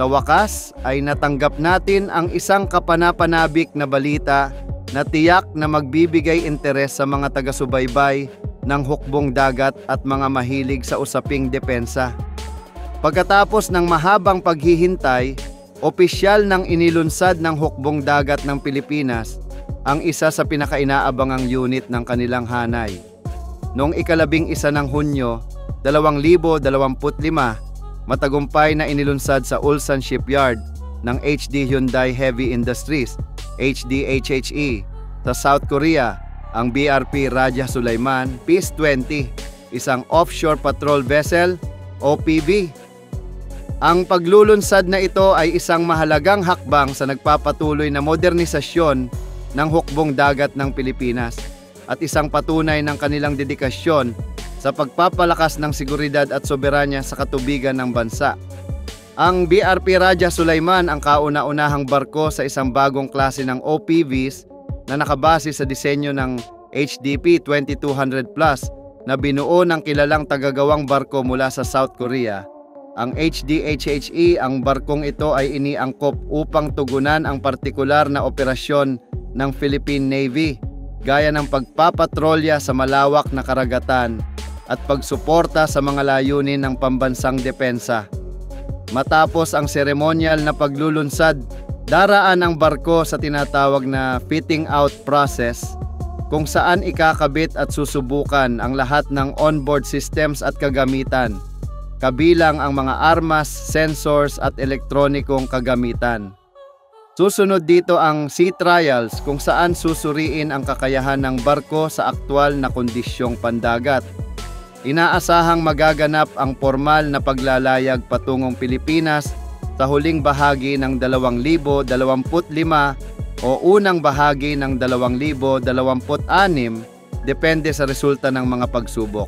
wakas ay natanggap natin ang isang kapanapanabik na balita na tiyak na magbibigay interes sa mga taga-subaybay ng hukbong dagat at mga mahilig sa usaping depensa. Pagkatapos ng mahabang paghihintay, opisyal nang inilunsad ng hukbong dagat ng Pilipinas ang isa sa pinakainaabangang unit ng kanilang hanay. Noong 11 ng Hunyo, 2025, matagumpay na inilunsad sa Ulsan Shipyard ng HD Hyundai Heavy Industries, HDHHE, sa South Korea, ang BRP Raja Sulaiman Peace-20, isang offshore patrol vessel, OPV. Ang paglulunsad na ito ay isang mahalagang hakbang sa nagpapatuloy na modernisasyon ng hukbong dagat ng Pilipinas at isang patunay ng kanilang dedikasyon sa pagpapalakas ng seguridad at soberanya sa katubigan ng bansa. Ang BRP Raja Sulaiman ang kauna-unahang barko sa isang bagong klase ng OPVs na nakabase sa disenyo ng HDP 2200 Plus na binuo ng kilalang tagagawang barko mula sa South Korea. Ang HDHHE, ang barkong ito ay iniangkop upang tugunan ang partikular na operasyon ng Philippine Navy, gaya ng pagpapatrolya sa malawak na karagatan at pagsuporta sa mga layunin ng pambansang depensa. Matapos ang seremonyal na paglulunsad, daraan ang barko sa tinatawag na fitting out process, kung saan ikakabit at susubukan ang lahat ng onboard systems at kagamitan, kabilang ang mga armas, sensors at elektronikong kagamitan. Susunod dito ang sea trials, kung saan susuriin ang kakayahan ng barko sa aktwal na kondisyong pandagat. Inaasahang magaganap ang formal na paglalayag patungong Pilipinas sa huling bahagi ng 2025 o unang bahagi ng 2026, depende sa resulta ng mga pagsubok.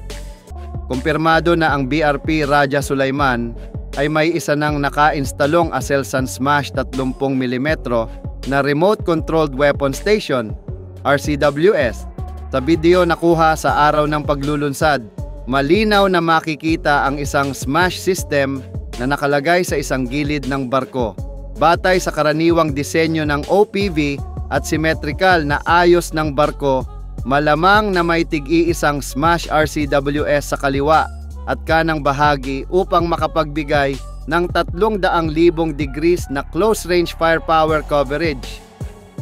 Kumpirmado na ang BRP Raja Sulaiman ay may isa ng naka-instalong Aselsan Smash 30mm na Remote Controlled Weapon Station, RCWS. Sa video nakuha sa araw ng paglulunsad, malinaw na makikita ang isang smash system na nakalagay sa isang gilid ng barko. Batay sa karaniwang disenyo ng OPV at symmetrical na ayos ng barko, malamang na may tig-iisang smash RCWS sa kaliwa at kanang bahagi upang makapagbigay ng 300,000 degrees na close-range firepower coverage.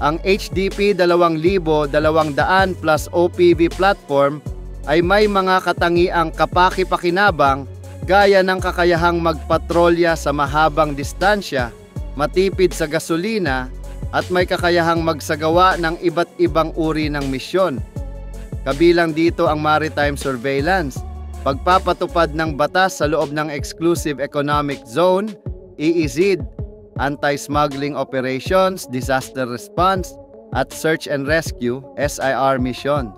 Ang HDP 2200 plus OPV platform ay may mga katangiang kapaki-pakinabang gaya ng kakayahang magpatrolya sa mahabang distansya, matipid sa gasolina, at may kakayahang magsagawa ng iba't ibang uri ng misyon. Kabilang dito ang maritime surveillance, pagpapatupad ng batas sa loob ng Exclusive Economic Zone, EEZ, anti-smuggling operations, disaster response, at search and rescue, SIR missions.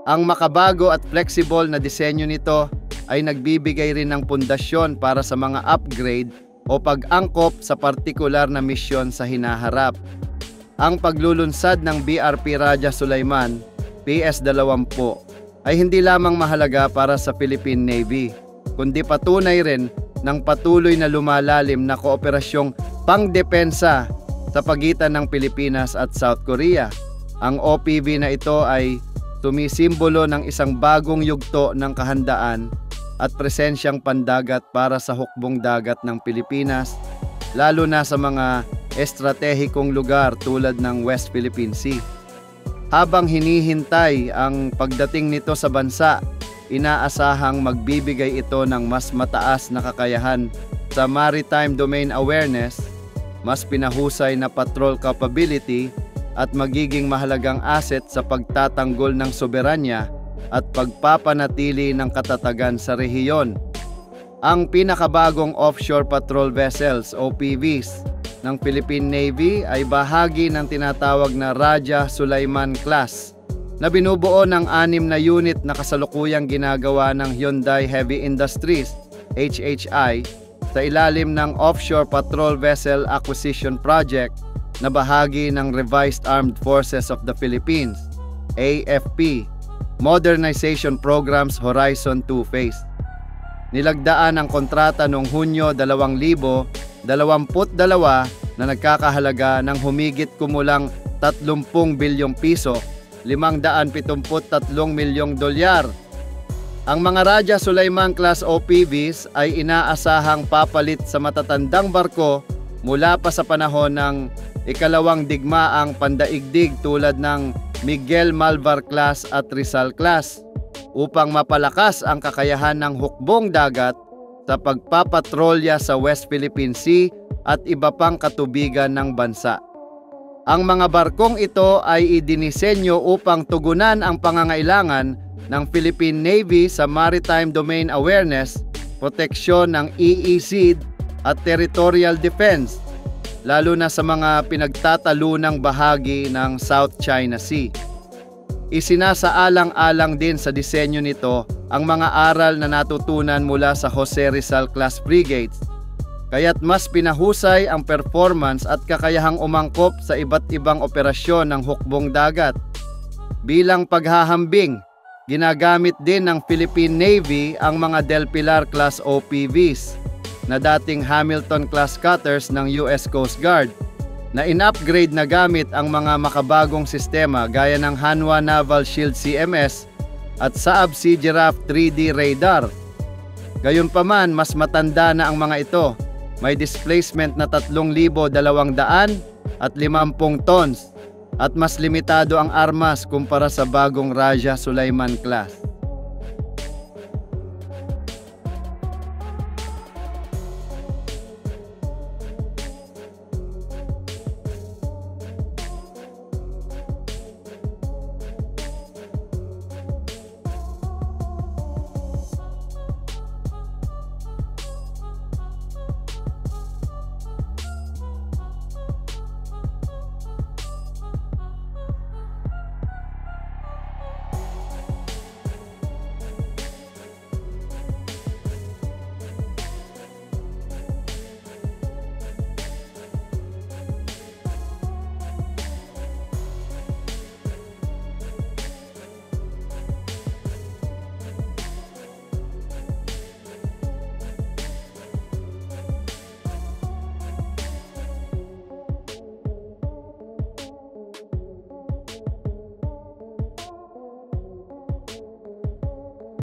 Ang makabago at flexible na disenyo nito ay nagbibigay rin ng pundasyon para sa mga upgrade o pag-angkop sa partikular na misyon sa hinaharap. Ang paglulunsad ng BRP Raja Sulaiman PS-20 ay hindi lamang mahalaga para sa Philippine Navy, kundi patunay rin ng patuloy na lumalalim na kooperasyong pangdepensa sa pagitan ng Pilipinas at South Korea. Ang OPV na ito ay tumisimbolo ng isang bagong yugto ng kahandaan at presensyang pandagat para sa hukbong dagat ng Pilipinas, lalo na sa mga estratehikong lugar tulad ng West Philippine Sea. Habang hinihintay ang pagdating nito sa bansa, inaasahang magbibigay ito ng mas mataas na kakayahan sa maritime domain awareness, mas pinahusay na patrol capability, at magiging mahalagang asset sa pagtatanggol ng soberanya at pagpapanatili ng katatagan sa rehiyon. Ang pinakabagong offshore patrol vessels OPVs ng Philippine Navy ay bahagi ng tinatawag na Raja Sulaiman class na binubuo ng 6 na unit na kasalukuyang ginagawa ng Hyundai Heavy Industries HHI sa ilalim ng Offshore Patrol Vessel Acquisition Project na bahagi ng Revised Armed Forces of the Philippines AFP Modernization Program's Horizon 2 Phase. Nilagdaan ang kontrata noong Hunyo 2000 na nagkakahalaga ng humigit kumulang 30 bilyong piso, 573 milyong dolyar. Ang mga Raja Sulaiman class OPVs ay inaasahang papalit sa matatandang barko mula pa sa panahon ng ikalawang digmaang pandaigdig tulad ng Miguel Malvar class at Rizal class upang mapalakas ang kakayahan ng hukbong dagat sa pagpapatrolya sa West Philippine Sea at iba pang katubigan ng bansa. Ang mga barkong ito ay idinisenyo upang tugunan ang pangangailangan ng Philippine Navy sa maritime domain awareness, proteksyon ng EEZ at territorial defense, lalo na sa mga pinagtatalunang bahagi ng South China Sea. Isinasaalang-alang din sa disenyo nito ang mga aral na natutunan mula sa Jose Rizal class frigates, kaya't mas pinahusay ang performance at kakayahang umangkop sa iba't ibang operasyon ng hukbong dagat. Bilang paghahambing, ginagamit din ng Philippine Navy ang mga Del Pilar class OPVs na dating Hamilton class cutters ng US Coast Guard na in-upgrade na gamit ang mga makabagong sistema gaya ng Hanwha Naval Shield CMS at Saab Sea Giraffe 3D radar. Gayunpaman, mas matanda na ang mga ito. May displacement na 3,200 at 50 tons at mas limitado ang armas kumpara sa bagong Raja Sulaiman class.